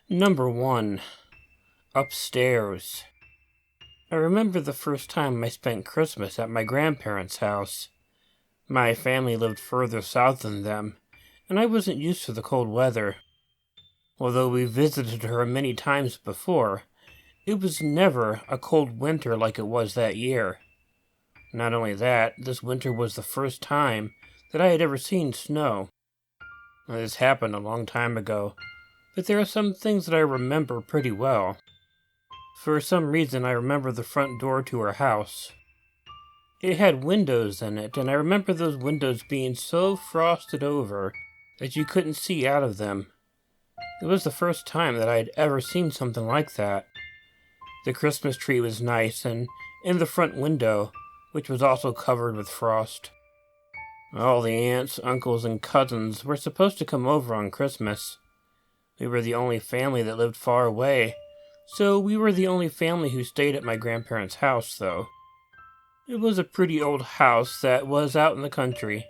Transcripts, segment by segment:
Number 1. Upstairs. I remember the first time I spent Christmas at my grandparents' house. My family lived further south than them, and I wasn't used to the cold weather. Although we visited her many times before, it was never a cold winter like it was that year. Not only that, this winter was the first time that I had ever seen snow. Now, this happened a long time ago, but there are some things that I remember pretty well. For some reason, I remember the front door to her house. It had windows in it, and I remember those windows being so frosted over that you couldn't see out of them. It was the first time that I had ever seen something like that. The Christmas tree was nice, and in the front window, which was also covered with frost. All the aunts, uncles, and cousins were supposed to come over on Christmas. We were the only family that lived far away, so we were the only family who stayed at my grandparents' house, though. It was a pretty old house that was out in the country.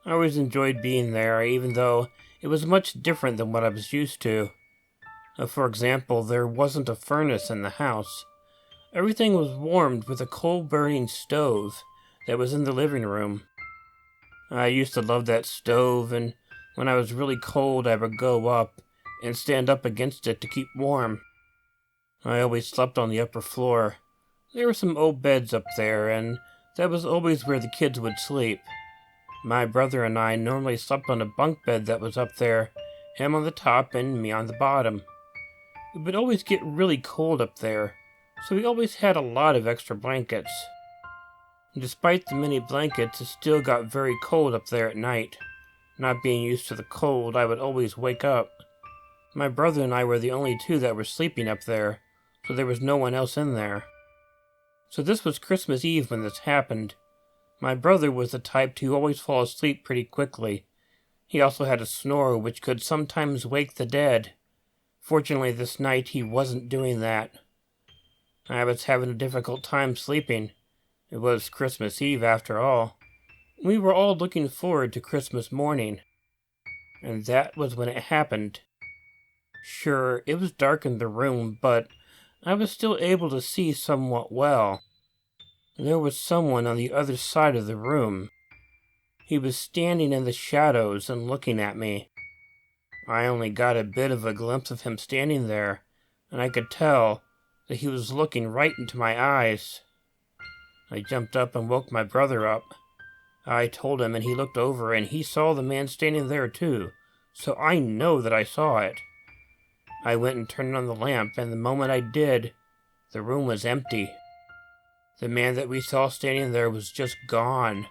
I always enjoyed being there, even though it was much different than what I was used to. For example, there wasn't a furnace in the house. Everything was warmed with a coal-burning stove that was in the living room. I used to love that stove, and when I was really cold, I would go up and stand up against it to keep warm. I always slept on the upper floor. There were some old beds up there, and that was always where the kids would sleep. My brother and I normally slept on a bunk bed that was up there, him on the top and me on the bottom. It would always get really cold up there, so we always had a lot of extra blankets. Despite the many blankets, it still got very cold up there at night. Not being used to the cold, I would always wake up. My brother and I were the only two that were sleeping up there, so there was no one else in there. So this was Christmas Eve when this happened. My brother was the type to always fall asleep pretty quickly. He also had a snore which could sometimes wake the dead. Fortunately, this night he wasn't doing that. I was having a difficult time sleeping. It was Christmas Eve after all. We were all looking forward to Christmas morning. And that was when it happened. Sure, it was dark in the room, but I was still able to see somewhat well. There was someone on the other side of the room. He was standing in the shadows and looking at me. I only got a bit of a glimpse of him standing there, and I could tell that he was looking right into my eyes. I jumped up and woke my brother up. I told him, and he looked over, and he saw the man standing there too, so I know that I saw it. I went and turned on the lamp, and the moment I did, the room was empty. The man that we saw standing there was just gone.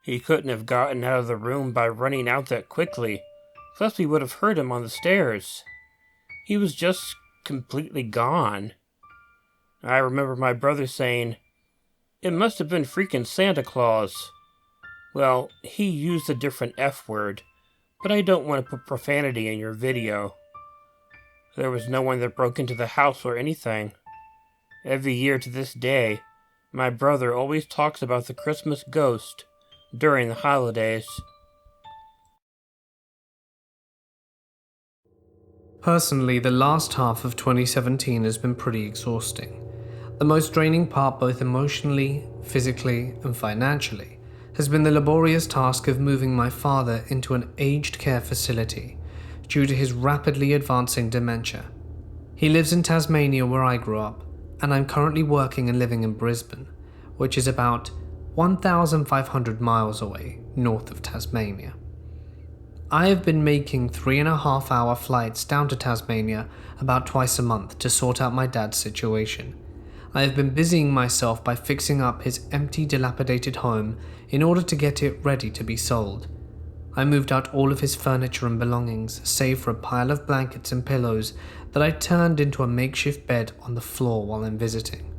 He couldn't have gotten out of the room by running out that quickly, plus we would have heard him on the stairs. He was just completely gone. I remember my brother saying, "It must have been freaking Santa Claus." Well, he used a different F word, but I don't want to put profanity in your video. There was no one that broke into the house or anything. Every year to this day, my brother always talks about the Christmas ghost during the holidays. Personally, the last half of 2017 has been pretty exhausting. The most draining part, both emotionally, physically, and financially, has been the laborious task of moving my father into an aged care facility due to his rapidly advancing dementia. He lives in Tasmania, where I grew up, and I'm currently working and living in Brisbane, which is about 1,500 miles away north of Tasmania. I have been making 3.5-hour flights down to Tasmania about twice a month to sort out my dad's situation. I have been busying myself by fixing up his empty, dilapidated home in order to get it ready to be sold. I moved out all of his furniture and belongings, save for a pile of blankets and pillows that I turned into a makeshift bed on the floor while I'm visiting.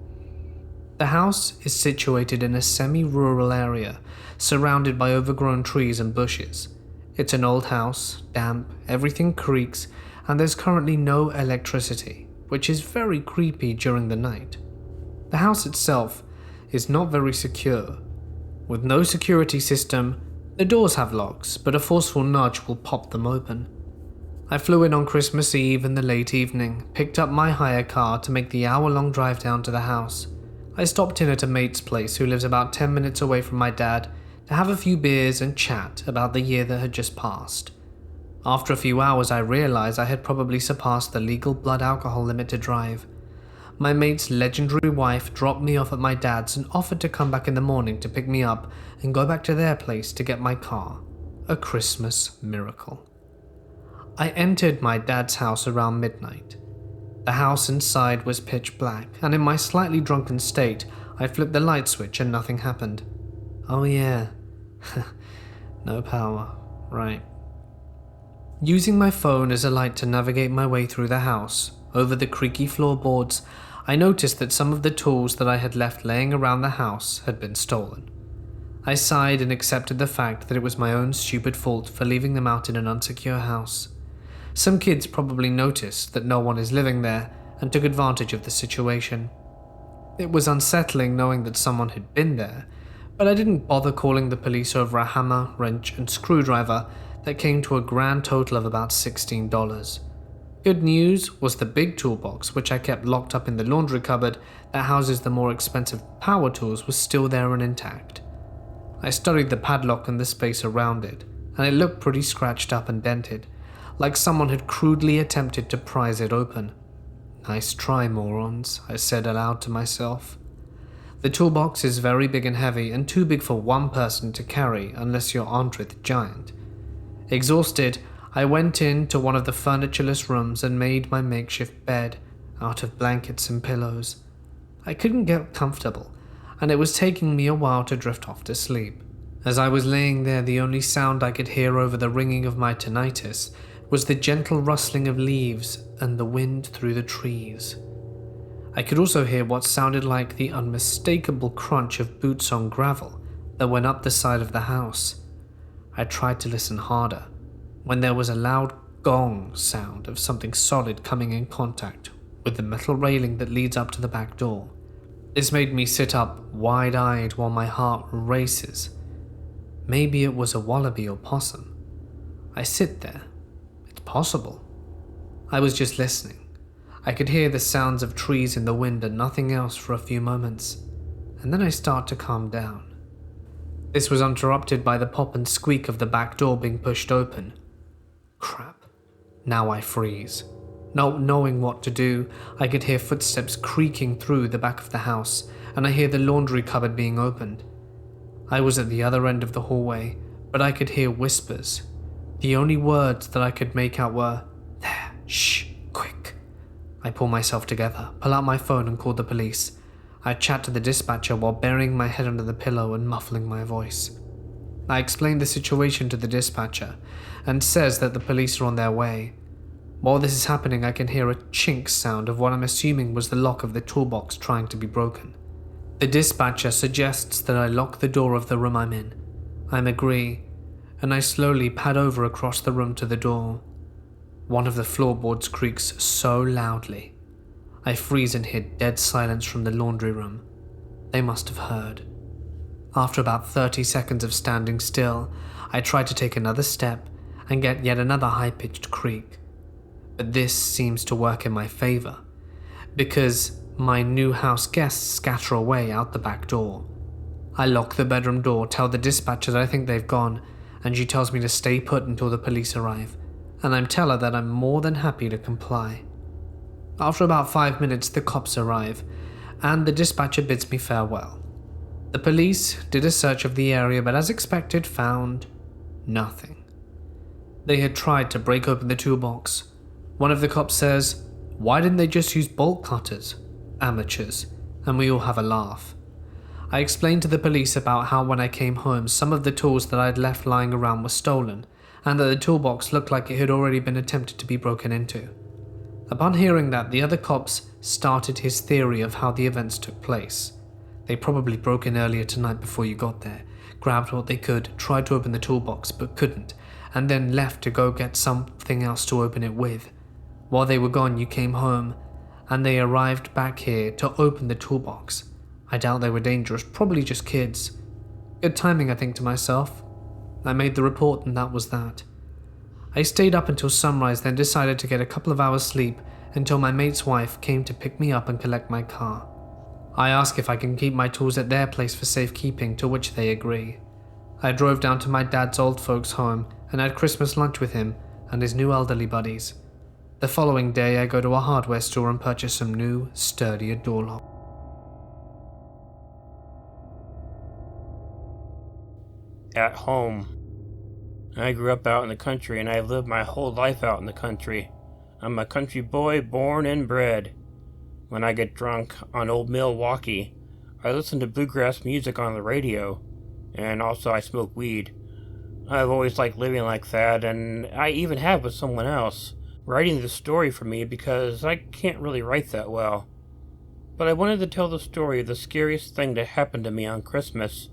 The house is situated in a semi-rural area, surrounded by overgrown trees and bushes. It's an old house, damp, everything creaks, and there's currently no electricity, which is very creepy during the night. The house itself is not very secure. With no security system, the doors have locks, but a forceful nudge will pop them open. I flew in on Christmas Eve in the late evening, picked up my hire car to make the hour-long drive down to the house. I stopped in at a mate's place who lives about 10 minutes away from my dad to have a few beers and chat about the year that had just passed. After a few hours, I realized I had probably surpassed the legal blood alcohol limit to drive. My mate's legendary wife dropped me off at my dad's and offered to come back in the morning to pick me up and go back to their place to get my car. A Christmas miracle. I entered my dad's house around midnight. The house inside was pitch black, and in my slightly drunken state, I flipped the light switch and nothing happened. Oh yeah, no power, right. Using my phone as a light to navigate my way through the house, over the creaky floorboards, I noticed that some of the tools that I had left laying around the house had been stolen. I sighed and accepted the fact that it was my own stupid fault for leaving them out in an unsecure house. Some kids probably noticed that no one is living there and took advantage of the situation. It was unsettling knowing that someone had been there, but I didn't bother calling the police over a hammer, wrench, and screwdriver that came to a grand total of about $16. Good news was the big toolbox, which I kept locked up in the laundry cupboard that houses the more expensive power tools, was still there and intact. I studied the padlock and the space around it, and it looked pretty scratched up and dented, like someone had crudely attempted to prise it open. Nice try, morons, I said aloud to myself. The toolbox is very big and heavy and too big for one person to carry unless you're Andre the Giant. Exhausted, I went into one of the furnitureless rooms and made my makeshift bed out of blankets and pillows. I couldn't get comfortable, and it was taking me a while to drift off to sleep. As I was laying there, the only sound I could hear over the ringing of my tinnitus was the gentle rustling of leaves and the wind through the trees. I could also hear what sounded like the unmistakable crunch of boots on gravel that went up the side of the house. I tried to listen harder, when there was a loud gong sound of something solid coming in contact with the metal railing that leads up to the back door. This made me sit up wide-eyed while my heart races. Maybe it was a wallaby or possum. I sit there. It's possible. I was just listening. I could hear the sounds of trees in the wind and nothing else for a few moments, and then I start to calm down. This was interrupted by the pop and squeak of the back door being pushed open. Crap. Now I freeze. Not knowing what to do, I could hear footsteps creaking through the back of the house, and I hear the laundry cupboard being opened. I was at the other end of the hallway, but I could hear whispers. The only words that I could make out were, "There, shh, quick." I pull myself together, pull out my phone and call the police. I chat to the dispatcher while burying my head under the pillow and muffling my voice. I explain the situation to the dispatcher and says that the police are on their way. While this is happening, I can hear a chink sound of what I'm assuming was the lock of the toolbox trying to be broken. The dispatcher suggests that I lock the door of the room I'm in. I agree, and I slowly pad over across the room to the door. One of the floorboards creaks so loudly. I freeze and hear dead silence from the laundry room. They must have heard. After about 30 seconds of standing still, I try to take another step and get yet another high-pitched creak. But this seems to work in my favor, because my new house guests scatter away out the back door. I lock the bedroom door, tell the dispatcher that I think they've gone, and she tells me to stay put until the police arrive, and I tell her that I'm more than happy to comply. After about 5 minutes, the cops arrive, and the dispatcher bids me farewell. The police did a search of the area, but as expected, found nothing. They had tried to break open the toolbox. One of the cops says, "Why didn't they just use bolt cutters? Amateurs," and we all have a laugh. I explained to the police about how when I came home, some of the tools that I had left lying around were stolen, and that the toolbox looked like it had already been attempted to be broken into. Upon hearing that, the other cops started his theory of how the events took place. They probably broke in earlier tonight before you got there, grabbed what they could, tried to open the toolbox but couldn't, and then left to go get something else to open it with. While they were gone, you came home, and they arrived back here to open the toolbox. I doubt they were dangerous, probably just kids. Good timing, I think to myself. I made the report and that was that. I stayed up until sunrise, then decided to get a couple of hours sleep until my mate's wife came to pick me up and collect my car. I ask if I can keep my tools at their place for safekeeping, to which they agree. I drove down to my dad's old folks' home and had Christmas lunch with him and his new elderly buddies. The following day, I go to a hardware store and purchase some new, sturdier door locks. At home. I grew up out in the country, and I've lived my whole life out in the country. I'm a country boy born and bred. When I get drunk on old Milwaukee, I listen to bluegrass music on the radio, and also I smoke weed. I've always liked living like that, and I even have with someone else, writing the story for me because I can't really write that well. But I wanted to tell the story of the scariest thing that happened to me on Christmas.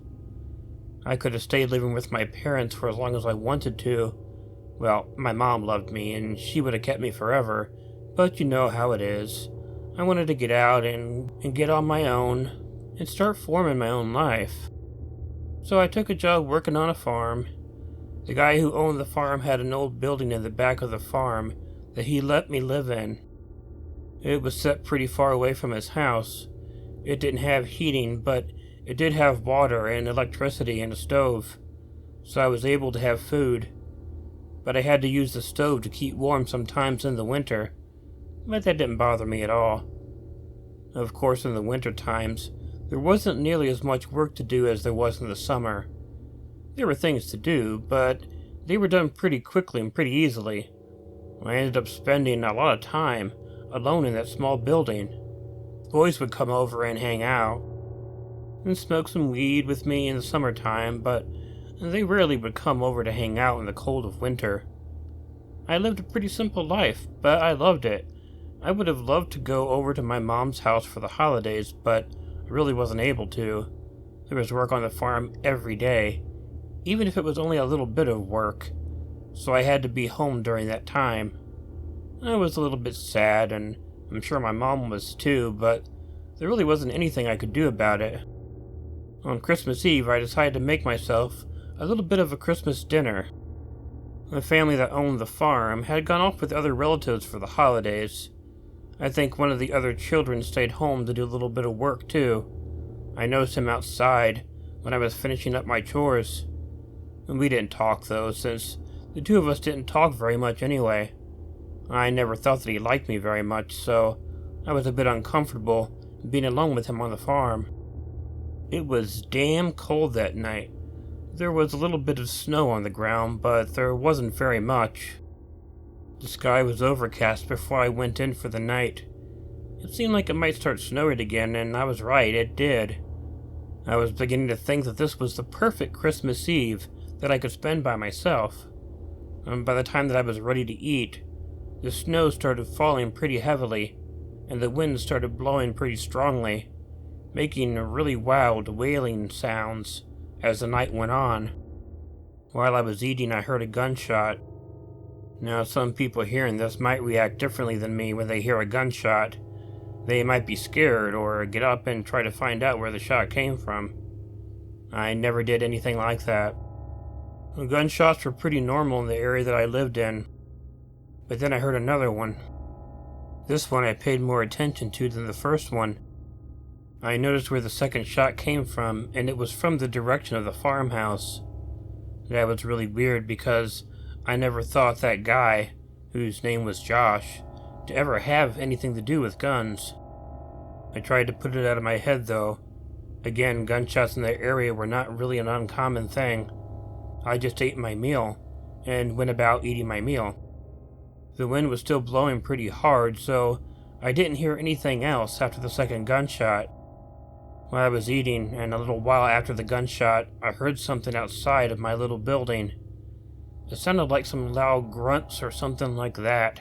I could have stayed living with my parents for as long as I wanted to. Well, my mom loved me, and she would have kept me forever, but you know how it is. I wanted to get out and get on my own, and start forming my own life. So I took a job working on a farm. The guy who owned the farm had an old building in the back of the farm that he let me live in. It was set pretty far away from his house. It didn't have heating, but it did have water and electricity and a stove, so I was able to have food. But I had to use the stove to keep warm sometimes in the winter, but that didn't bother me at all. Of course, in the winter times, there wasn't nearly as much work to do as there was in the summer. There were things to do, but they were done pretty quickly and pretty easily. I ended up spending a lot of time alone in that small building. Boys would come over and hang out, and smoke some weed with me in the summertime, but they rarely would come over to hang out in the cold of winter. I lived a pretty simple life, but I loved it. I would have loved to go over to my mom's house for the holidays, but I really wasn't able to. There was work on the farm every day, even if it was only a little bit of work, so I had to be home during that time. I was a little bit sad, and I'm sure my mom was too, but there really wasn't anything I could do about it. On Christmas Eve, I decided to make myself a little bit of a Christmas dinner. The family that owned the farm had gone off with other relatives for the holidays. I think one of the other children stayed home to do a little bit of work too. I noticed him outside when I was finishing up my chores. And we didn't talk though, since the two of us didn't talk very much anyway. I never thought that he liked me very much, so I was a bit uncomfortable being alone with him on the farm. It was damn cold that night. There was a little bit of snow on the ground, but there wasn't very much. The sky was overcast before I went in for the night. It seemed like it might start snowing again, and I was right, it did. I was beginning to think that this was the perfect Christmas Eve that I could spend by myself. And by the time that I was ready to eat, the snow started falling pretty heavily, and the wind started blowing pretty strongly, making really wild, wailing sounds as the night went on. While I was eating, I heard a gunshot. Now, some people hearing this might react differently than me when they hear a gunshot. They might be scared or get up and try to find out where the shot came from. I never did anything like that. The gunshots were pretty normal in the area that I lived in. But then I heard another one. This one I paid more attention to than the first one. I noticed where the second shot came from, and it was from the direction of the farmhouse. That was really weird because I never thought that guy, whose name was Josh, to ever have anything to do with guns. I tried to put it out of my head though. Again, gunshots in that area were not really an uncommon thing. I just ate my meal, and went about eating my meal. The wind was still blowing pretty hard, so I didn't hear anything else after the second gunshot. While I was eating, and a little while after the gunshot, I heard something outside of my little building. It sounded like some loud grunts or something like that.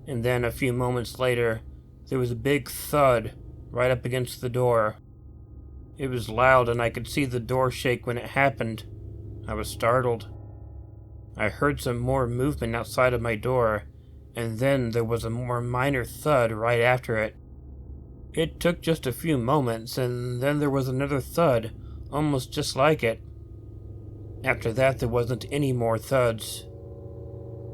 And then a few moments later, there was a big thud right up against the door. It was loud and I could see the door shake when it happened. I was startled. I heard some more movement outside of my door, and then there was a more minor thud right after it. It took just a few moments, and then there was another thud, almost just like it. After that, there wasn't any more thuds.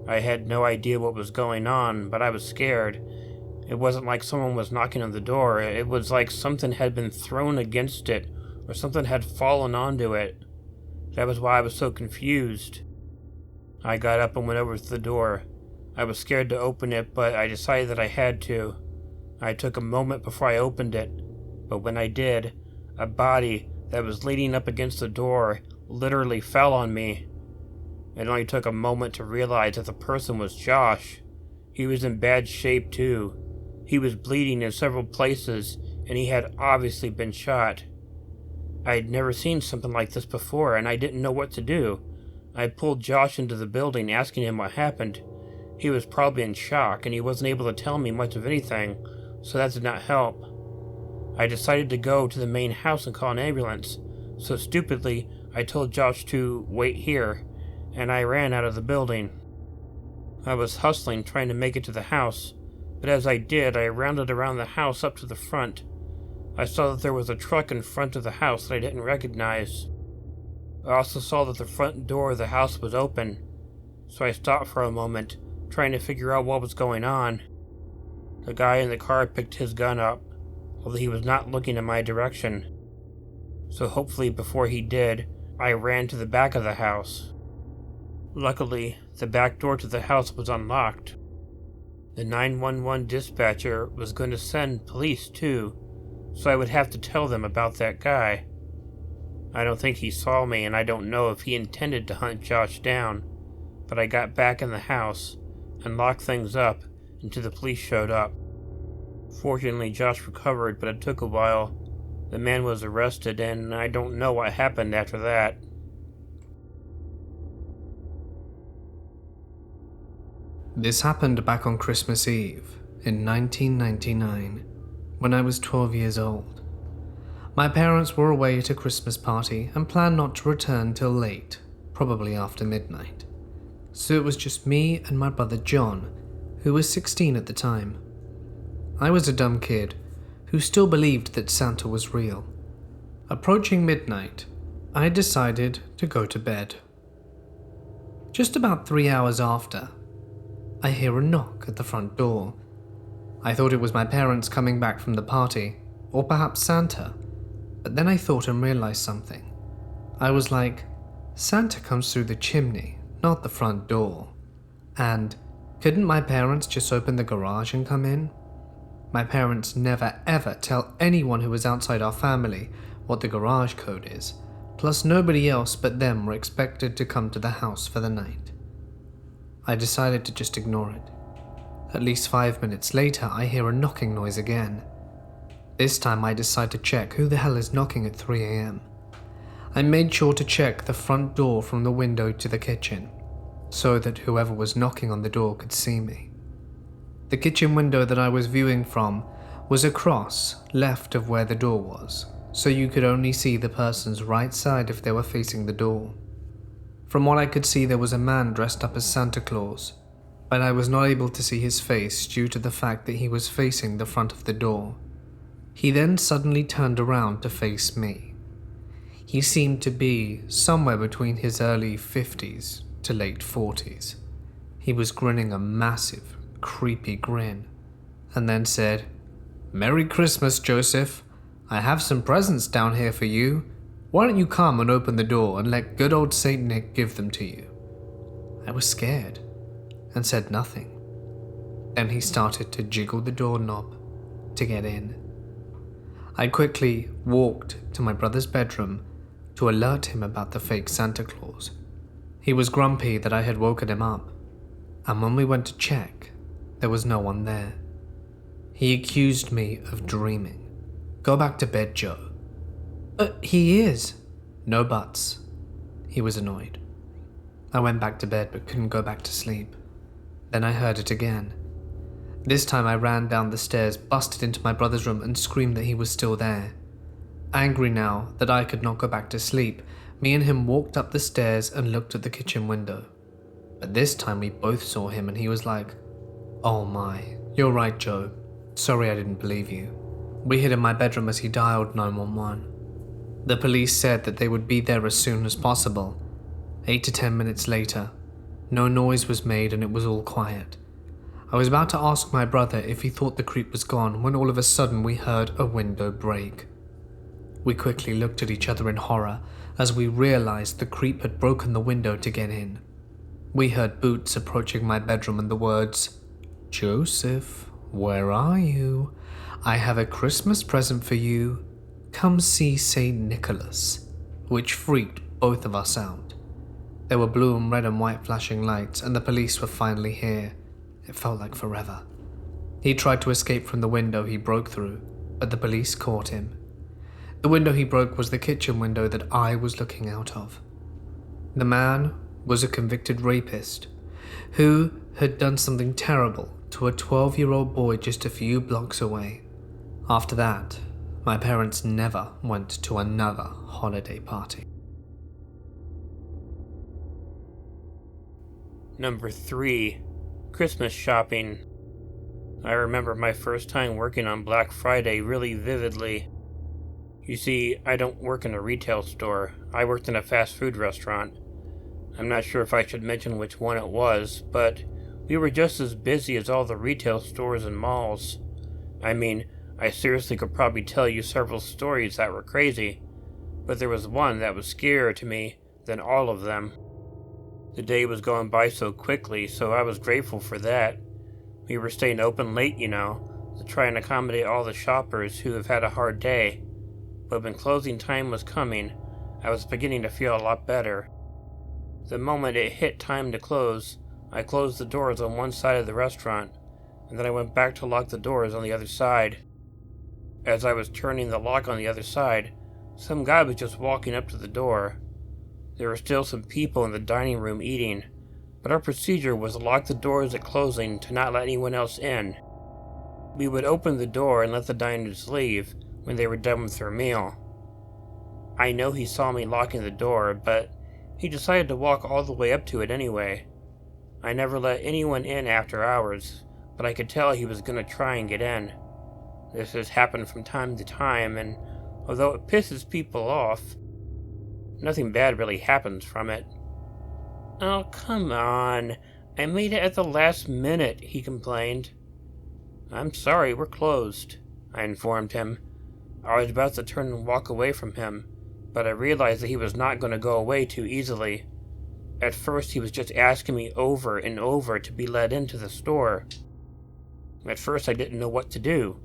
I had no idea what was going on, but I was scared. It wasn't like someone was knocking on the door. It was like something had been thrown against it, or something had fallen onto it. That was why I was so confused. I got up and went over to the door. I was scared to open it, but I decided that I had to. I took a moment before I opened it, but when I did, a body that was leaning up against the door literally fell on me. It only took a moment to realize that the person was Josh. He was in bad shape too. He was bleeding in several places, and he had obviously been shot. I had never seen something like this before, and I didn't know what to do. I pulled Josh into the building, asking him what happened. He was probably in shock, and he wasn't able to tell me much of anything, so that did not help. I decided to go to the main house and call an ambulance, so stupidly, I told Josh to wait here, and I ran out of the building. I was hustling, trying to make it to the house, but as I did, I rounded around the house up to the front. I saw that there was a truck in front of the house that I didn't recognize. I also saw that the front door of the house was open, so I stopped for a moment, trying to figure out what was going on. The guy in the car picked his gun up, although he was not looking in my direction. So hopefully before he did, I ran to the back of the house. Luckily, the back door to the house was unlocked. The 911 dispatcher was going to send police too, so I would have to tell them about that guy. I don't think he saw me, and I don't know if he intended to hunt Josh down, but I got back in the house and locked things up until the police showed up. Fortunately, Josh recovered, but it took a while. The man was arrested, and I don't know what happened after that. This happened back on Christmas Eve in 1999, when I was 12 years old. My parents were away at a Christmas party and planned not to return till late, probably after midnight. So it was just me and my brother John, who was 16 at the time. I was a dumb kid who still believed that Santa was real. Approaching midnight, I decided to go to bed. Just about 3 hours after, I hear a knock at the front door. I thought it was my parents coming back from the party, or perhaps Santa, but then I thought and realized something. I was like, Santa comes through the chimney, not the front door. And couldn't my parents just open the garage and come in? My parents never ever tell anyone who is outside our family what the garage code is, plus nobody else but them were expected to come to the house for the night. I decided to just ignore it. At least 5 minutes later, I hear a knocking noise again. This time I decide to check who the hell is knocking at 3 a.m. I made sure to check the front door from the window to the kitchen, so that whoever was knocking on the door could see me. The kitchen window that I was viewing from was across left of where the door was, so you could only see the person's right side if they were facing the door. From what I could see, there was a man dressed up as Santa Claus, but I was not able to see his face due to the fact that he was facing the front of the door. He then suddenly turned around to face me. He seemed to be somewhere between his early 50s to late 40s. He was grinning a massive, creepy grin, and then said, "Merry Christmas, Joseph. I have some presents down here for you. Why don't you come and open the door and let good old Saint Nick give them to you?" I was scared and said nothing. Then he started to jiggle the doorknob to get in. I quickly walked to my brother's bedroom to alert him about the fake Santa Claus. He was grumpy that I had woken him up, and when we went to check, there was no one there. He accused me of dreaming. "Go back to bed, Joe." He is." "No buts." He was annoyed. I went back to bed but couldn't go back to sleep. Then I heard it again. This time I ran down the stairs, busted into my brother's room and screamed that he was still there. Angry now that I could not go back to sleep, me and him walked up the stairs and looked at the kitchen window. But this time we both saw him and he was like, "Oh my, you're right, Joe. Sorry I didn't believe you." We hid in my bedroom as he dialed 911. The police said that they would be there as soon as possible. 8 to 10 minutes later, No noise was made and it was all quiet. I was about to ask my brother if he thought the creep was gone when all of a sudden we heard a window break. We quickly looked at each other in horror as we realized the creep had broken the window to get in. We heard boots approaching my bedroom and the words, "Joseph, where are you? I have a Christmas present for you. Come see St. Nicholas," which freaked both of us out. There were blue and red and white flashing lights, and the police were finally here. It felt like forever. He tried to escape from the window he broke through, but the police caught him. The window he broke was the kitchen window that I was looking out of. The man was a convicted rapist who had done something terrible to a 12-year-old boy just a few blocks away. After that, my parents never went to another holiday party. Number 3. Christmas shopping. I remember my first time working on Black Friday really vividly. You see, I don't work in a retail store. I worked in a fast food restaurant. I'm not sure if I should mention which one it was, but we were just as busy as all the retail stores and malls. I mean, I seriously could probably tell you several stories that were crazy, but there was one that was scarier to me than all of them. The day was going by so quickly, so I was grateful for that. We were staying open late, to try and accommodate all the shoppers who have had a hard day. But when closing time was coming, I was beginning to feel a lot better. The moment it hit time to close, I closed the doors on one side of the restaurant, and then I went back to lock the doors on the other side. As I was turning the lock on the other side, some guy was just walking up to the door. There were still some people in the dining room eating, but our procedure was to lock the doors at closing to not let anyone else in. We would open the door and let the diners leave when they were done with their meal. I know he saw me locking the door, but he decided to walk all the way up to it anyway. I never let anyone in after hours, but I could tell he was going to try and get in. This has happened from time to time, and although it pisses people off, nothing bad really happens from it. "Oh, come on. I made it at the last minute," he complained. "I'm sorry, we're closed," I informed him. I was about to turn and walk away from him, but I realized that he was not going to go away too easily. At first, he was just asking me over and over to be let into the store. At first, I didn't know what to do.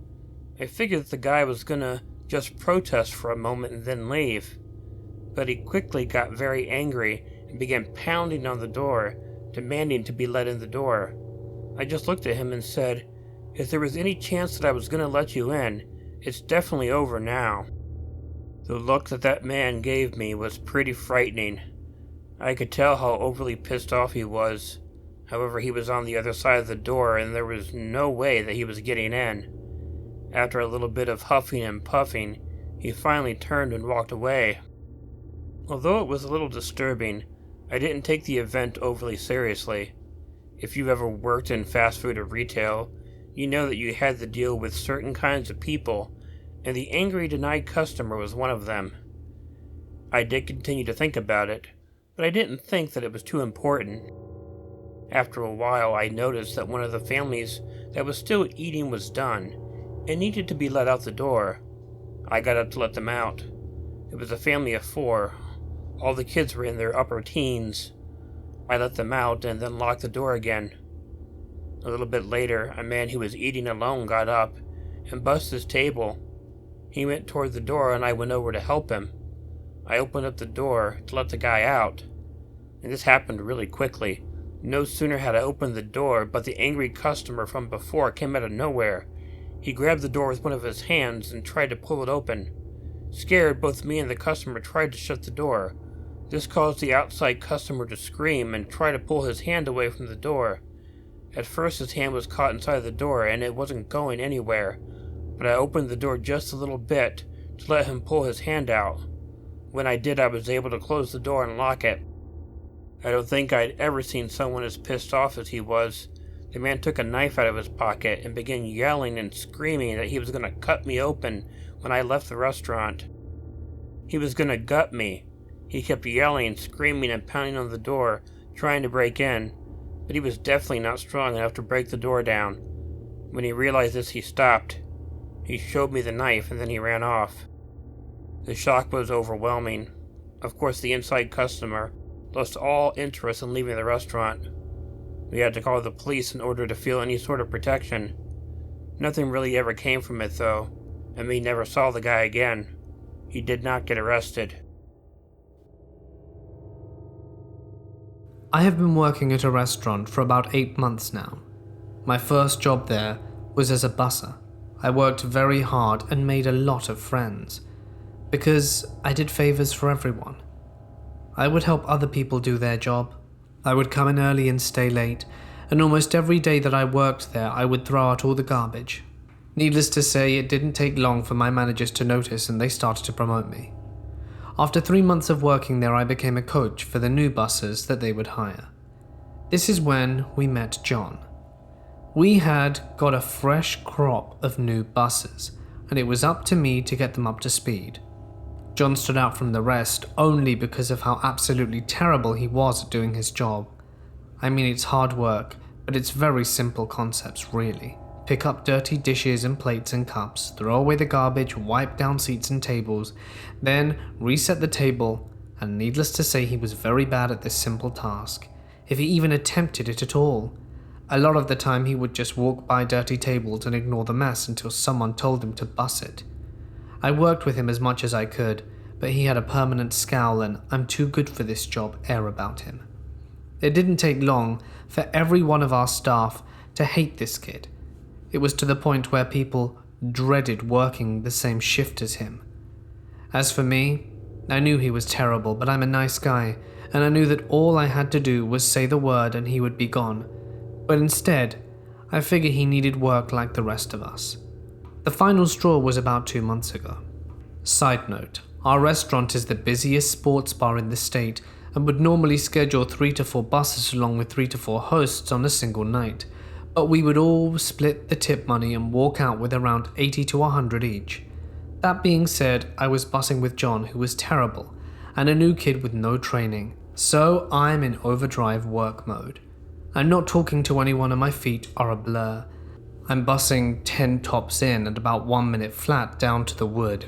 I figured that the guy was going to just protest for a moment and then leave. But he quickly got very angry and began pounding on the door, demanding to be let in the door. I just looked at him and said, "If there was any chance that I was going to let you in, it's definitely over now." The look that man gave me was pretty frightening. I could tell how overly pissed off he was. However, he was on the other side of the door and there was no way that he was getting in. After a little bit of huffing and puffing, he finally turned and walked away. Although it was a little disturbing, I didn't take the event overly seriously. If you've ever worked in fast food or retail, you know that you had to deal with certain kinds of people, and the angry denied customer was one of them. I did continue to think about it, but I didn't think that it was too important. After a while, I noticed that one of the families that was still eating was done, and needed to be let out the door. I got up to let them out. It was a family of 4. All the kids were in their upper teens. I let them out and then locked the door again. A little bit later, a man who was eating alone got up and bussed his table. He went toward the door and I went over to help him. I opened up the door to let the guy out, and this happened really quickly. No sooner had I opened the door, but the angry customer from before came out of nowhere. He grabbed the door with one of his hands and tried to pull it open. Scared, both me and the customer tried to shut the door. This caused the outside customer to scream and try to pull his hand away from the door. At first his hand was caught inside the door and it wasn't going anywhere, but I opened the door just a little bit to let him pull his hand out. When I did, I was able to close the door and lock it. I don't think I'd ever seen someone as pissed off as he was. The man took a knife out of his pocket and began yelling and screaming that he was going to cut me open when I left the restaurant. He was going to gut me. He kept yelling, screaming, and pounding on the door, trying to break in, but he was definitely not strong enough to break the door down. When he realized this, he stopped. He showed me the knife and then he ran off. The shock was overwhelming. Of course, the inside customer lost all interest in leaving the restaurant. We had to call the police in order to feel any sort of protection. Nothing really ever came from it though, and we never saw the guy again. He did not get arrested. I have been working at a restaurant for about 8 months now. My first job there was as a busser. I worked very hard and made a lot of friends, because I did favors for everyone. I would help other people do their job. I would come in early and stay late, and almost every day that I worked there I would throw out all the garbage. Needless to say, it didn't take long for my managers to notice and they started to promote me. After 3 months of working there, I became a coach for the new bussers that they would hire. This is when we met John. We had got a fresh crop of new bussers, and it was up to me to get them up to speed. John stood out from the rest only because of how absolutely terrible he was at doing his job. I mean, it's hard work, but it's very simple concepts, really. Pick up dirty dishes and plates and cups, throw away the garbage, wipe down seats and tables, then reset the table, and needless to say, he was very bad at this simple task, if he even attempted it at all. A lot of the time he would just walk by dirty tables and ignore the mess until someone told him to bus it. I worked with him as much as I could, but he had a permanent scowl and "I'm too good for this job" air about him. It didn't take long for every one of our staff to hate this kid. It was to the point where people dreaded working the same shift as him. As for me, I knew he was terrible, but I'm a nice guy, and I knew that all I had to do was say the word and he would be gone. But instead, I figured he needed work like the rest of us. The final straw was about 2 months ago. Side note, our restaurant is the busiest sports bar in the state and would normally schedule 3 to 4 buses along with 3 to 4 hosts on a single night. But we would all split the tip money and walk out with around 80 to 100 each. That being said, I was bussing with John, who was terrible, and a new kid with no training, so I'm in overdrive work mode. I'm not talking to anyone and my feet are a blur. I'm bussing 10 tops in at about 1 minute flat down to the wood.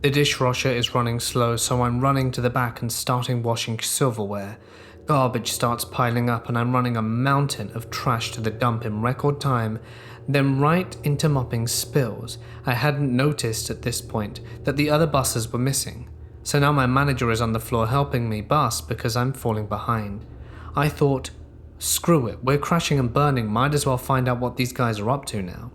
The dishwasher is running slow, so I'm running to the back and starting washing silverware. Garbage starts piling up and I'm running a mountain of trash to the dump in record time, then right into mopping spills. I hadn't noticed at this point that the other buses were missing, so now my manager is on the floor helping me bus because I'm falling behind. I thought, screw it, we're crashing and burning, might as well find out what these guys are up to now.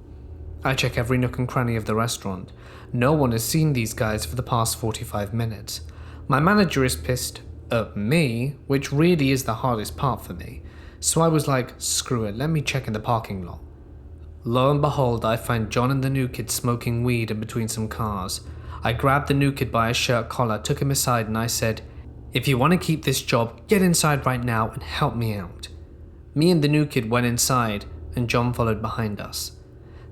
I check every nook and cranny of the restaurant. No one has seen these guys for the past 45 minutes. My manager is pissed at me, which really is the hardest part for me. So I was like, screw it, let me check in the parking lot. Lo and behold, I find John and the new kid smoking weed in between some cars. I grabbed the new kid by his shirt collar, took him aside, and I said, if you want to keep this job, get inside right now and help me out. Me and the new kid went inside, and John followed behind us.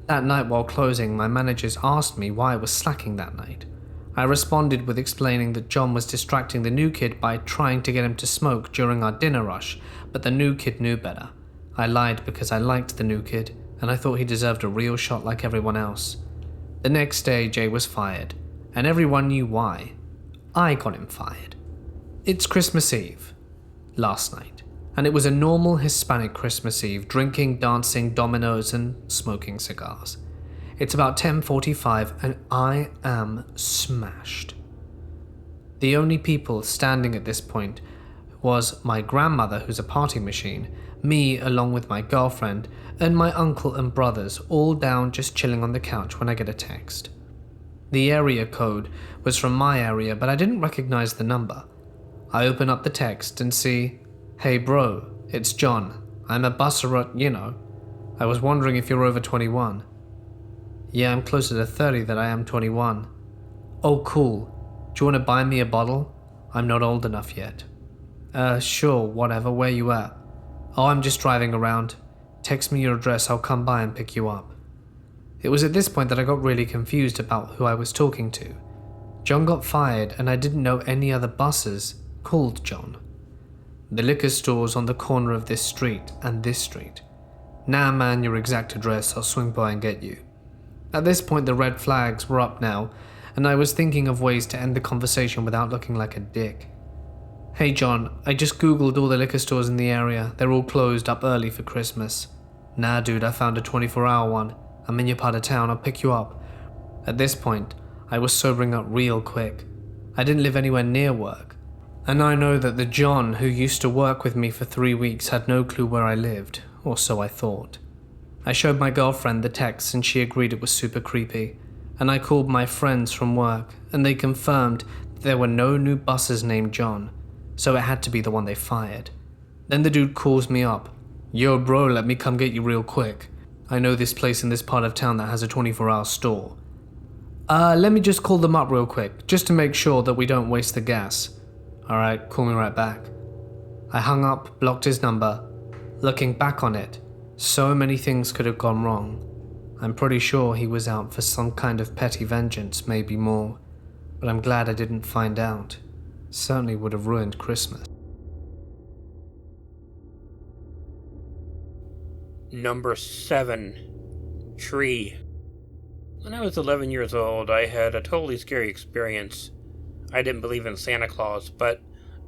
That night while closing, my managers asked me why I was slacking that night. I responded with explaining that John was distracting the new kid by trying to get him to smoke during our dinner rush, but the new kid knew better. I lied because I liked the new kid, and I thought he deserved a real shot like everyone else. The next day, Jay was fired, and everyone knew why. I got him fired. It's Christmas Eve, last night, and it was a normal Hispanic Christmas Eve, drinking, dancing, dominoes, and smoking cigars. It's about 10:45 and I am smashed. The only people standing at this point was my grandmother, who's a party machine, me along with my girlfriend, and my uncle and brothers, all down just chilling on the couch when I get a text. The area code was from my area, but I didn't recognize the number. I open up the text and see, hey bro, it's John. I'm a busser at, I was wondering if you're over 21. Yeah, I'm closer to 30 than I am 21. Oh, cool. Do you want to buy me a bottle? I'm not old enough yet. Sure, whatever, where you at? Oh, I'm just driving around. Text me your address, I'll come by and pick you up. It was at this point that I got really confused about who I was talking to. John got fired and I didn't know any other buses called John. The liquor store's on the corner of this street and this street. Nah man, your exact address, I'll swing by and get you. At this point the red flags were up now, and I was thinking of ways to end the conversation without looking like a dick. Hey John, I just googled all the liquor stores in the area. They're all closed up early for Christmas. Nah dude, I found a 24-hour one. I'm in your part of town, I'll pick you up. At this point, I was sobering up real quick. I didn't live anywhere near work, and I know that the John who used to work with me for 3 weeks had no clue where I lived, or so I thought. I showed my girlfriend the text and she agreed it was super creepy, and I called my friends from work and they confirmed that there were no new buses named John, so it had to be the one they fired. Then the dude calls me up. Yo bro, let me come get you real quick. I know this place in this part of town that has a 24-hour store. Let me just call them up real quick, just to make sure that we don't waste the gas. Alright, call me right back. I hung up, blocked his number. Looking back on it, so many things could have gone wrong. I'm pretty sure he was out for some kind of petty vengeance, maybe more. But I'm glad I didn't find out. Certainly would have ruined Christmas. Number 7. Tree. When I was 11 years old, I had a totally scary experience. I didn't believe in Santa Claus, but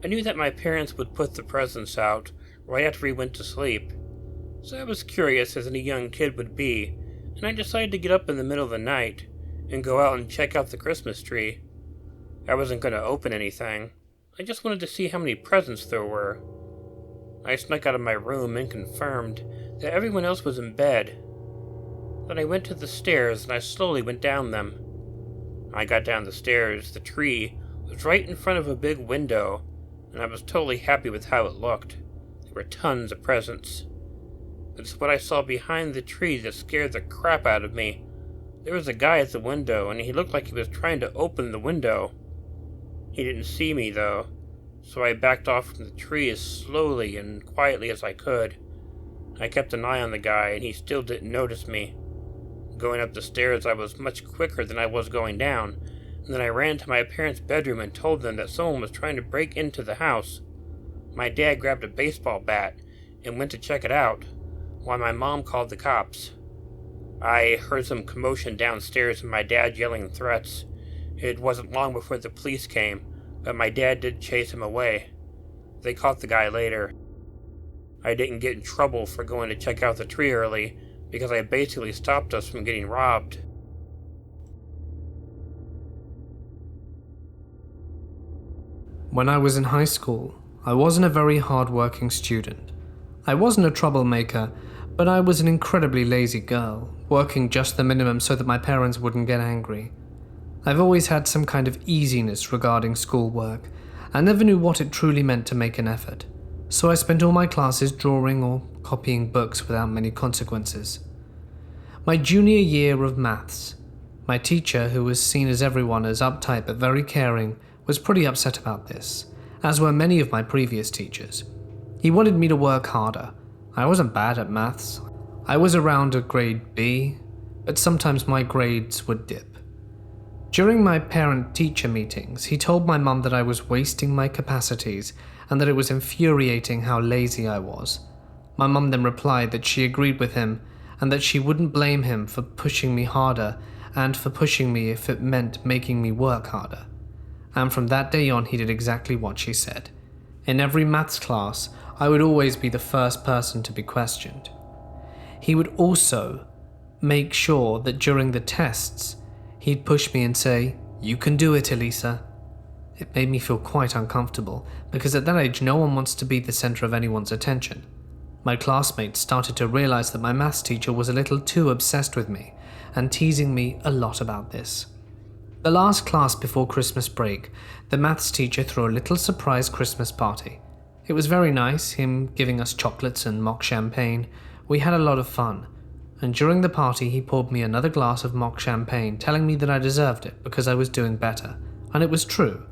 I knew that my parents would put the presents out right after we went to sleep. So I was curious as any young kid would be, and I decided to get up in the middle of the night and go out and check out the Christmas tree. I wasn't going to open anything. I just wanted to see how many presents there were. I snuck out of my room and confirmed that everyone else was in bed. Then I went to the stairs and I slowly went down them. I got down the stairs, the tree was right in front of a big window, and I was totally happy with how it looked. There were tons of presents. But it's what I saw behind the tree that scared the crap out of me. There was a guy at the window, and he looked like he was trying to open the window. He didn't see me, though, so I backed off from the tree as slowly and quietly as I could. I kept an eye on the guy, and he still didn't notice me. Going up the stairs, I was much quicker than I was going down, and then I ran to my parents' bedroom and told them that someone was trying to break into the house. My dad grabbed a baseball bat and went to check it out, while my mom called the cops. I heard some commotion downstairs and my dad yelling threats. It wasn't long before the police came, but my dad did chase him away. They caught the guy later. I didn't get in trouble for going to check out the tree early, because I basically stopped us from getting robbed. When I was in high school, I wasn't a very hard-working student. I wasn't a troublemaker, but I was an incredibly lazy girl, working just the minimum so that my parents wouldn't get angry. I've always had some kind of easiness regarding schoolwork. I never knew what it truly meant to make an effort, so I spent all my classes drawing or copying books without many consequences. My junior year of maths, my teacher, who was seen as everyone as uptight but very caring, was pretty upset about this, as were many of my previous teachers. He wanted me to work harder. I wasn't bad at maths. I was around a grade B, but sometimes my grades would dip. During my parent-teacher meetings, he told my mum that I was wasting my capacities and that it was infuriating how lazy I was. My mum then replied that she agreed with him and that she wouldn't blame him for pushing me harder and for pushing me if it meant making me work harder. And from that day on, he did exactly what she said. In every maths class, I would always be the first person to be questioned. He would also make sure that during the tests, he'd push me and say, "You can do it, Elisa." It made me feel quite uncomfortable, because at that age no one wants to be the center of anyone's attention. My classmates started to realize that my maths teacher was a little too obsessed with me, and teasing me a lot about this. The last class before Christmas break, the maths teacher threw a little surprise Christmas party. It was very nice, him giving us chocolates and mock champagne. We had a lot of fun. And during the party he poured me another glass of mock champagne, telling me that I deserved it because I was doing better. And it was true.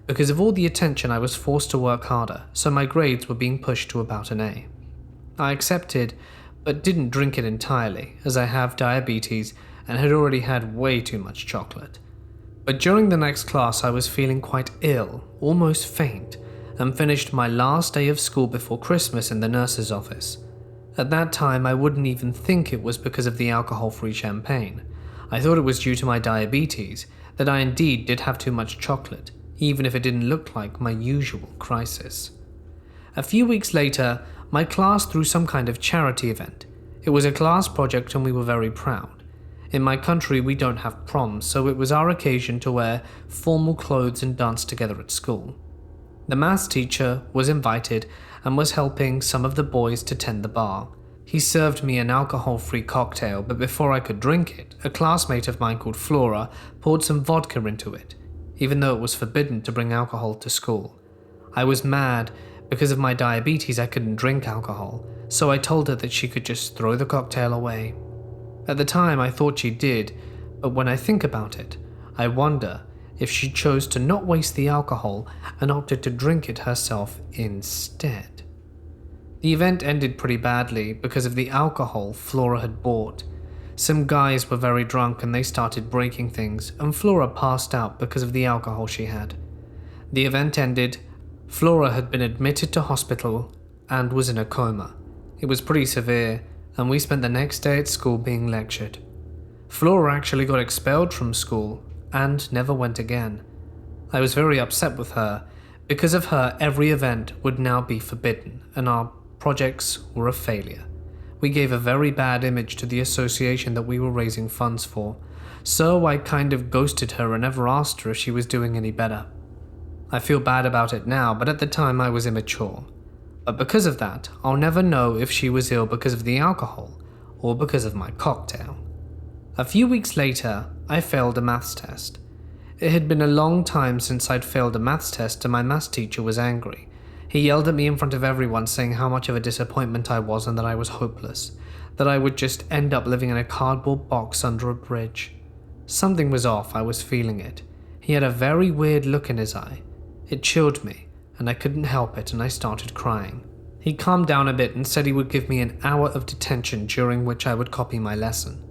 Because of all the attention I was forced to work harder, so my grades were being pushed to about an A. I accepted, but didn't drink it entirely, as I have diabetes and had already had way too much chocolate. But during the next class I was feeling quite ill, almost faint, and finished my last day of school before Christmas in the nurse's office. At that time, I wouldn't even think it was because of the alcohol-free champagne. I thought it was due to my diabetes, that I indeed did have too much chocolate, even if it didn't look like my usual crisis. A few weeks later, my class threw some kind of charity event. It was a class project and we were very proud. In my country, we don't have proms, so it was our occasion to wear formal clothes and dance together at school. The maths teacher was invited and was helping some of the boys to tend the bar. He served me an alcohol-free cocktail, but before I could drink it, a classmate of mine called Flora poured some vodka into it, even though it was forbidden to bring alcohol to school. I was mad. Because of my diabetes, I couldn't drink alcohol, so I told her that she could just throw the cocktail away. At the time, I thought she did, but when I think about it, I wonder if she chose to not waste the alcohol and opted to drink it herself instead. The event ended pretty badly because of the alcohol Flora had bought. Some guys were very drunk and they started breaking things, and Flora passed out because of the alcohol she had. The event ended. Flora had been admitted to hospital and was in a coma. It was pretty severe, and we spent the next day at school being lectured. Flora actually got expelled from school and never went again. I was very upset with her. Because of her, every event would now be forbidden, and our projects were a failure. We gave a very bad image to the association that we were raising funds for, so I kind of ghosted her and never asked her if she was doing any better. I feel bad about it now, but at the time I was immature. But because of that, I'll never know if she was ill because of the alcohol or because of my cocktail. A few weeks later, I failed a maths test. It had been a long time since I'd failed a maths test and my maths teacher was angry. He yelled at me in front of everyone saying how much of a disappointment I was and that I was hopeless, that I would just end up living in a cardboard box under a bridge. Something was off, I was feeling it. He had a very weird look in his eye. It chilled me, and I couldn't help it, and I started crying. He calmed down a bit and said he would give me an hour of detention during which I would copy my lesson.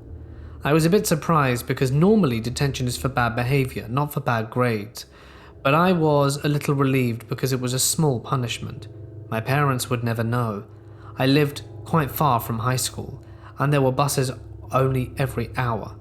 I was a bit surprised because normally detention is for bad behavior, not for bad grades, but I was a little relieved because it was a small punishment. My parents would never know. I lived quite far from high school, and there were buses only every hour.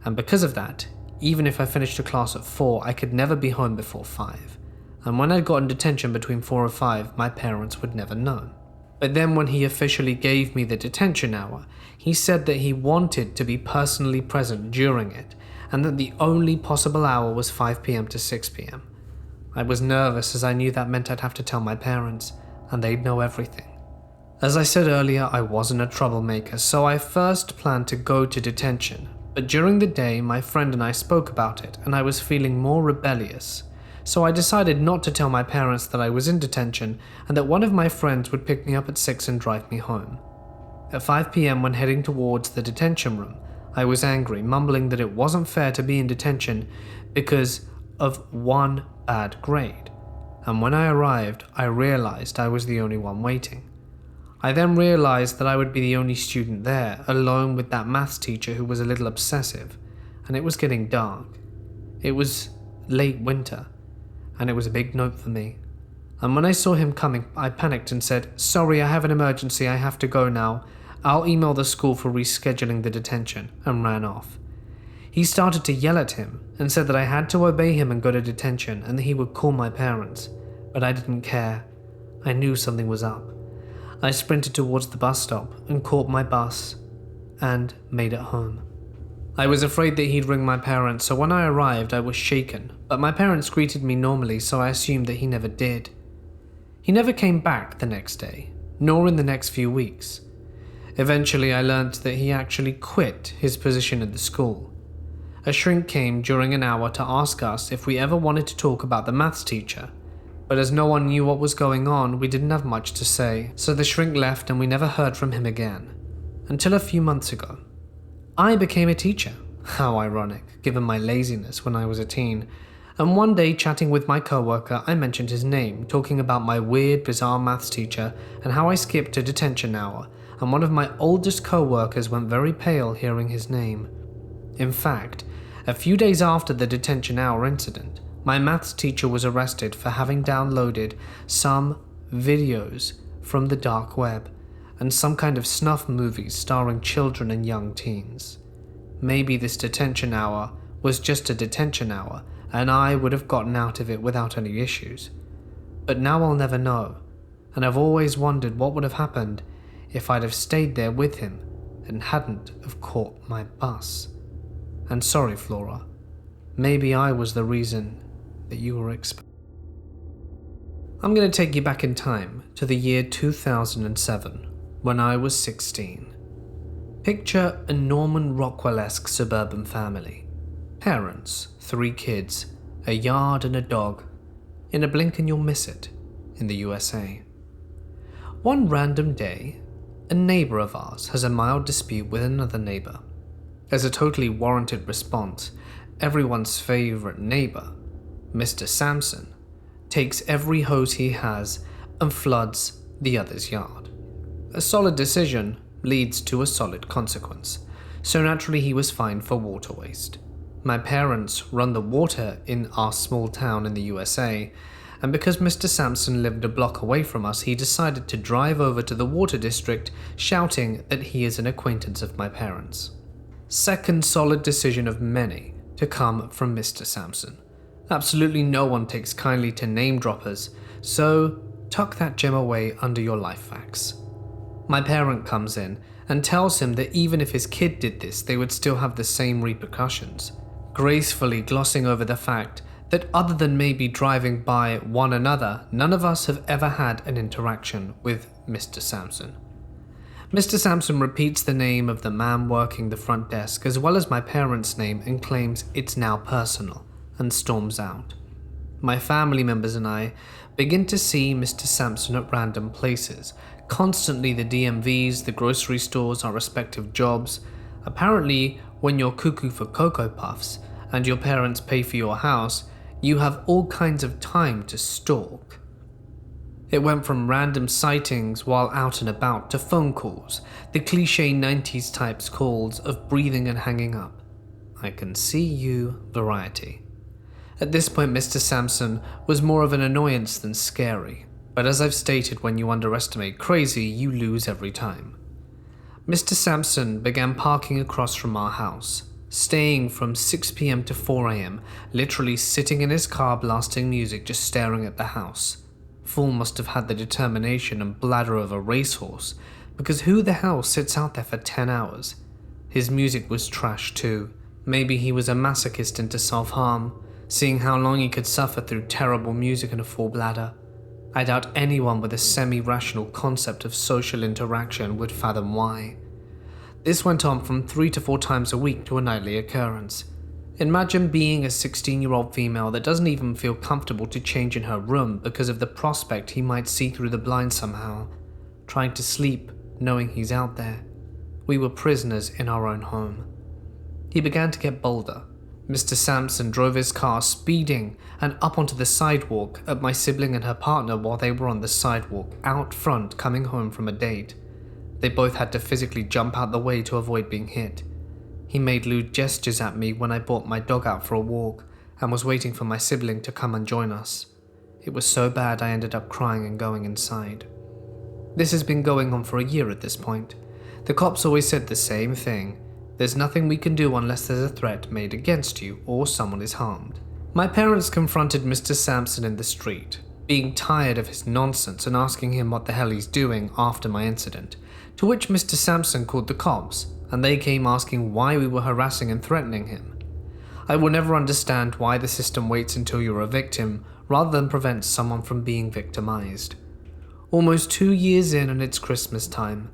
And because of that, even if I finished a class at 4, I could never be home before 5. And when I'd gotten detention between 4 and 5, my parents would never know. But then when he officially gave me the detention hour, he said that he wanted to be personally present during it, and that the only possible hour was 5 p.m. to 6 p.m. I was nervous as I knew that meant I'd have to tell my parents, and they'd know everything. As I said earlier, I wasn't a troublemaker, so I first planned to go to detention, but during the day my friend and I spoke about it, and I was feeling more rebellious. So I decided not to tell my parents that I was in detention and that one of my friends would pick me up at 6 and drive me home. At 5 p.m. when heading towards the detention room, I was angry, mumbling that it wasn't fair to be in detention because of one bad grade. And when I arrived, I realized I was the only one waiting. I then realized that I would be the only student there, alone with that maths teacher who was a little obsessive, and it was getting dark. It was late winter, and it was a big note for me. And when I saw him coming, I panicked and said, "Sorry, I have an emergency, I have to go now. I'll email the school for rescheduling the detention," and ran off. He started to yell at him and said that I had to obey him and go to detention and that he would call my parents, but I didn't care. I knew something was up. I sprinted towards the bus stop and caught my bus and made it home. I was afraid that he'd ring my parents, so when I arrived I was shaken, but my parents greeted me normally, so I assumed that he never did. He never came back the next day, nor in the next few weeks. Eventually I learned that he actually quit his position at the school. A shrink came during an hour to ask us if we ever wanted to talk about the maths teacher, but as no one knew what was going on, we didn't have much to say, so the shrink left and we never heard from him again. Until a few months ago. I became a teacher. How ironic, given my laziness when I was a teen. And one day, chatting with my coworker, I mentioned his name, talking about my weird, bizarre maths teacher and how I skipped a detention hour, and one of my oldest coworkers went very pale hearing his name. In fact, a few days after the detention hour incident, My maths teacher was arrested for having downloaded some videos from the dark web and some kind of snuff movies starring children and young teens. Maybe this detention hour was just a detention hour and I would have gotten out of it without any issues. But now I'll never know, and I've always wondered what would have happened if I'd have stayed there with him and hadn't have caught my bus. And sorry, Flora, maybe I was the reason that you were expelled. I'm going to take you back in time to the year 2007, when I was 16. Picture a Norman Rockwell-esque suburban family. Parents, 3 kids, a yard and a dog. In a blink and you'll miss it in the USA. One random day, a neighbor of ours has a mild dispute with another neighbor. As a totally warranted response, everyone's favorite neighbor, Mr. Samson, takes every hose he has and floods the other's yard. A solid decision leads to a solid consequence, so naturally he was fined for water waste. My parents run the water in our small town in the USA, and because Mr. Samson lived a block away from us, he decided to drive over to the water district, shouting that he is an acquaintance of my parents. Second solid decision of many to come from Mr. Samson. Absolutely no one takes kindly to name droppers, so tuck that gem away under your life facts. My parent comes in and tells him that even if his kid did this, they would still have the same repercussions, gracefully glossing over the fact that other than maybe driving by one another, none of us have ever had an interaction with Mr. Samson. Mr. Samson repeats the name of the man working the front desk as well as my parents' name and claims it's now personal, and storms out. My family members and I begin to see Mr. Samson at random places, constantly the DMVs, the grocery stores, our respective jobs. Apparently, when you're cuckoo for Cocoa Puffs and your parents pay for your house, you have all kinds of time to stalk. It went from random sightings while out and about to phone calls, the cliche 90s types calls of breathing and hanging up. I can see you variety. At this point, Mr. Samson was more of an annoyance than scary, but as I've stated, when you underestimate crazy, you lose every time. Mr. Samson began parking across from our house, staying from 6 p.m. to 4 a.m., literally sitting in his car blasting music just staring at the house. Fool must have had the determination and bladder of a racehorse, because who the hell sits out there for 10 hours? His music was trash too. Maybe he was a masochist into self-harm, seeing how long he could suffer through terrible music and a full bladder. I doubt anyone with a semi-rational concept of social interaction would fathom why. This went on from 3 to 4 times a week to a nightly occurrence. Imagine being a 16-year-old female that doesn't even feel comfortable to change in her room because of the prospect he might see through the blinds somehow, trying to sleep knowing he's out there. We were prisoners in our own home. He began to get bolder. Mr. Samson drove his car speeding and up onto the sidewalk at my sibling and her partner while they were on the sidewalk out front coming home from a date. They both had to physically jump out the way to avoid being hit. He made lewd gestures at me when I brought my dog out for a walk and was waiting for my sibling to come and join us. It was so bad I ended up crying and going inside. This has been going on for a year at this point. The cops always said the same thing. There's nothing we can do unless there's a threat made against you or someone is harmed. My parents confronted Mr. Samson in the street, being tired of his nonsense and asking him what the hell he's doing after my incident, to which Mr. Samson called the cops, and they came asking why we were harassing and threatening him. I will never understand why the system waits until you're a victim rather than prevent someone from being victimized. Almost 2 years in and it's Christmas time.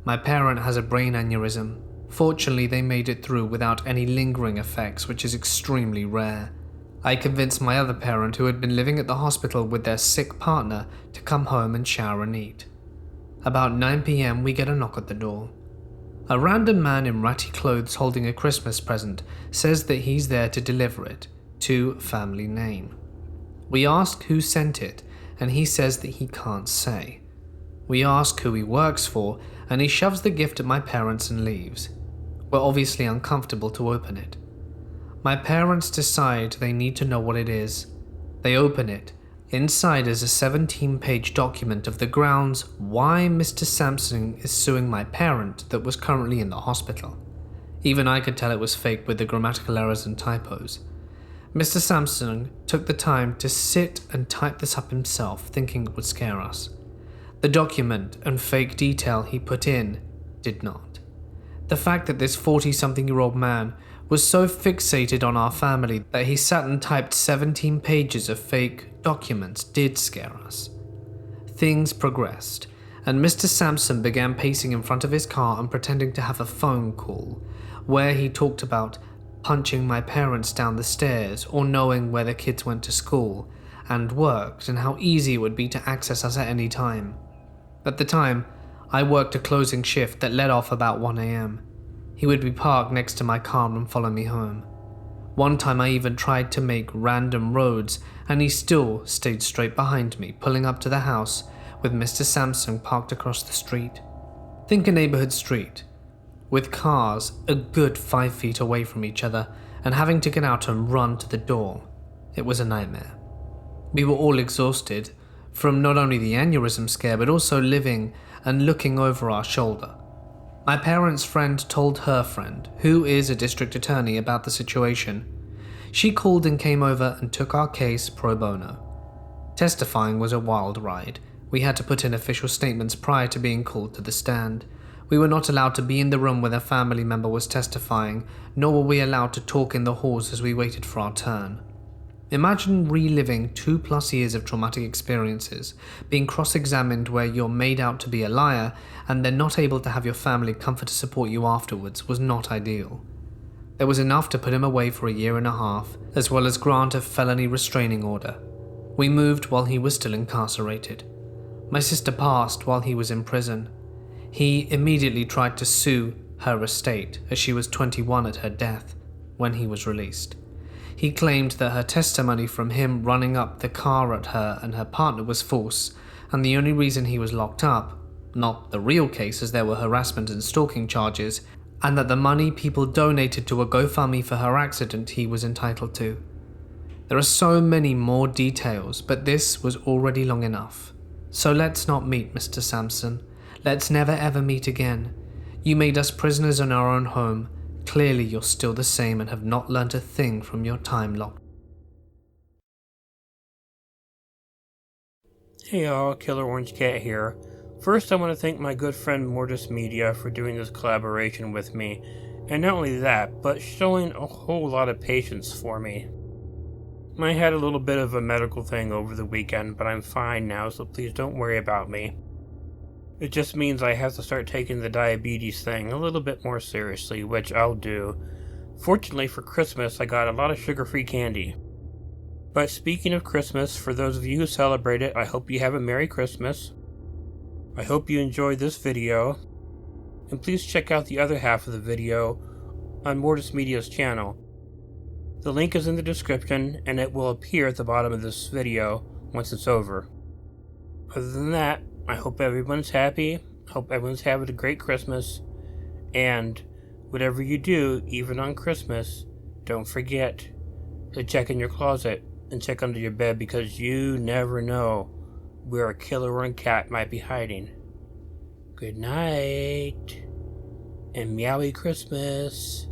My parent has a brain aneurysm. Fortunately, they made it through without any lingering effects, which is extremely rare. I convinced my other parent, who had been living at the hospital with their sick partner, to come home and shower and eat. About 9 p.m. we get a knock at the door. A random man in ratty clothes holding a Christmas present says that he's there to deliver it to family name. We ask who sent it, and he says that he can't say. We ask who he works for, and he shoves the gift at my parents and leaves. We're obviously uncomfortable to open it. My parents decide they need to know what it is, They open it. Inside is a 17-page document of the grounds why Mr. Samson is suing my parent that was currently in the hospital. Even I could tell it was fake with the grammatical errors and typos. Mr. Samson took the time to sit and type this up himself, thinking it would scare us. The document and fake detail he put in did not. The fact that this 40-something-year-old man was so fixated on our family that he sat and typed 17 pages of fake documents did scare us. Things progressed, and Mr. Samson began pacing in front of his car and pretending to have a phone call, where he talked about punching my parents down the stairs or knowing where the kids went to school and worked and how easy it would be to access us at any time. At the time, I worked a closing shift that let off about 1 a.m. He would be parked next to my car and follow me home. One time I even tried to make random roads and he still stayed straight behind me, pulling up to the house with Mr. Samson parked across the street. Think a neighborhood street, with cars a good 5 feet away from each other and having to get out and run to the door. It was a nightmare. We were all exhausted from not only the aneurysm scare but also living and looking over our shoulder. My parents' friend told her friend, who is a district attorney, about the situation. She called and came over and took our case pro bono. Testifying was a wild ride. We had to put in official statements prior to being called to the stand. We were not allowed to be in the room where a family member was testifying, nor were we allowed to talk in the halls as we waited for our turn. Imagine reliving 2+ years of traumatic experiences, being cross-examined where you're made out to be a liar, and then not able to have your family come to support you afterwards was not ideal. There was enough to put him away for 1.5 years, as well as grant a felony restraining order. We moved while he was still incarcerated. My sister passed while he was in prison. He immediately tried to sue her estate, as she was 21 at her death when he was released. He claimed that her testimony from him running up the car at her and her partner was false, and the only reason he was locked up, not the real case as there were harassment and stalking charges, and that the money people donated to a GoFundMe for her accident he was entitled to. There are so many more details, but this was already long enough. So let's not meet, Mr. Samson. Let's never ever meet again. You made us prisoners in our own home. Clearly you're still the same and have not learnt a thing from your time locked. Hey all, Killer Orange Cat here. First I want to thank my good friend Mortis Media for doing this collaboration with me, and not only that, but showing a whole lot of patience for me. I had a little bit of a medical thing over the weekend, but I'm fine now, so please don't worry about me. It just means I have to start taking the diabetes thing a little bit more seriously, which I'll do. Fortunately for Christmas, I got a lot of sugar-free candy. But speaking of Christmas, for those of you who celebrate it, I hope you have a Merry Christmas. I hope you enjoyed this video. And please check out the other half of the video on Mortis Media's channel. The link is in the description, and it will appear at the bottom of this video once it's over. Other than that, I hope everyone's happy, hope everyone's having a great Christmas, and whatever you do, even on Christmas, don't forget to check in your closet and check under your bed, because you never know where a killer or a cat might be hiding. Good night, and meowy Christmas.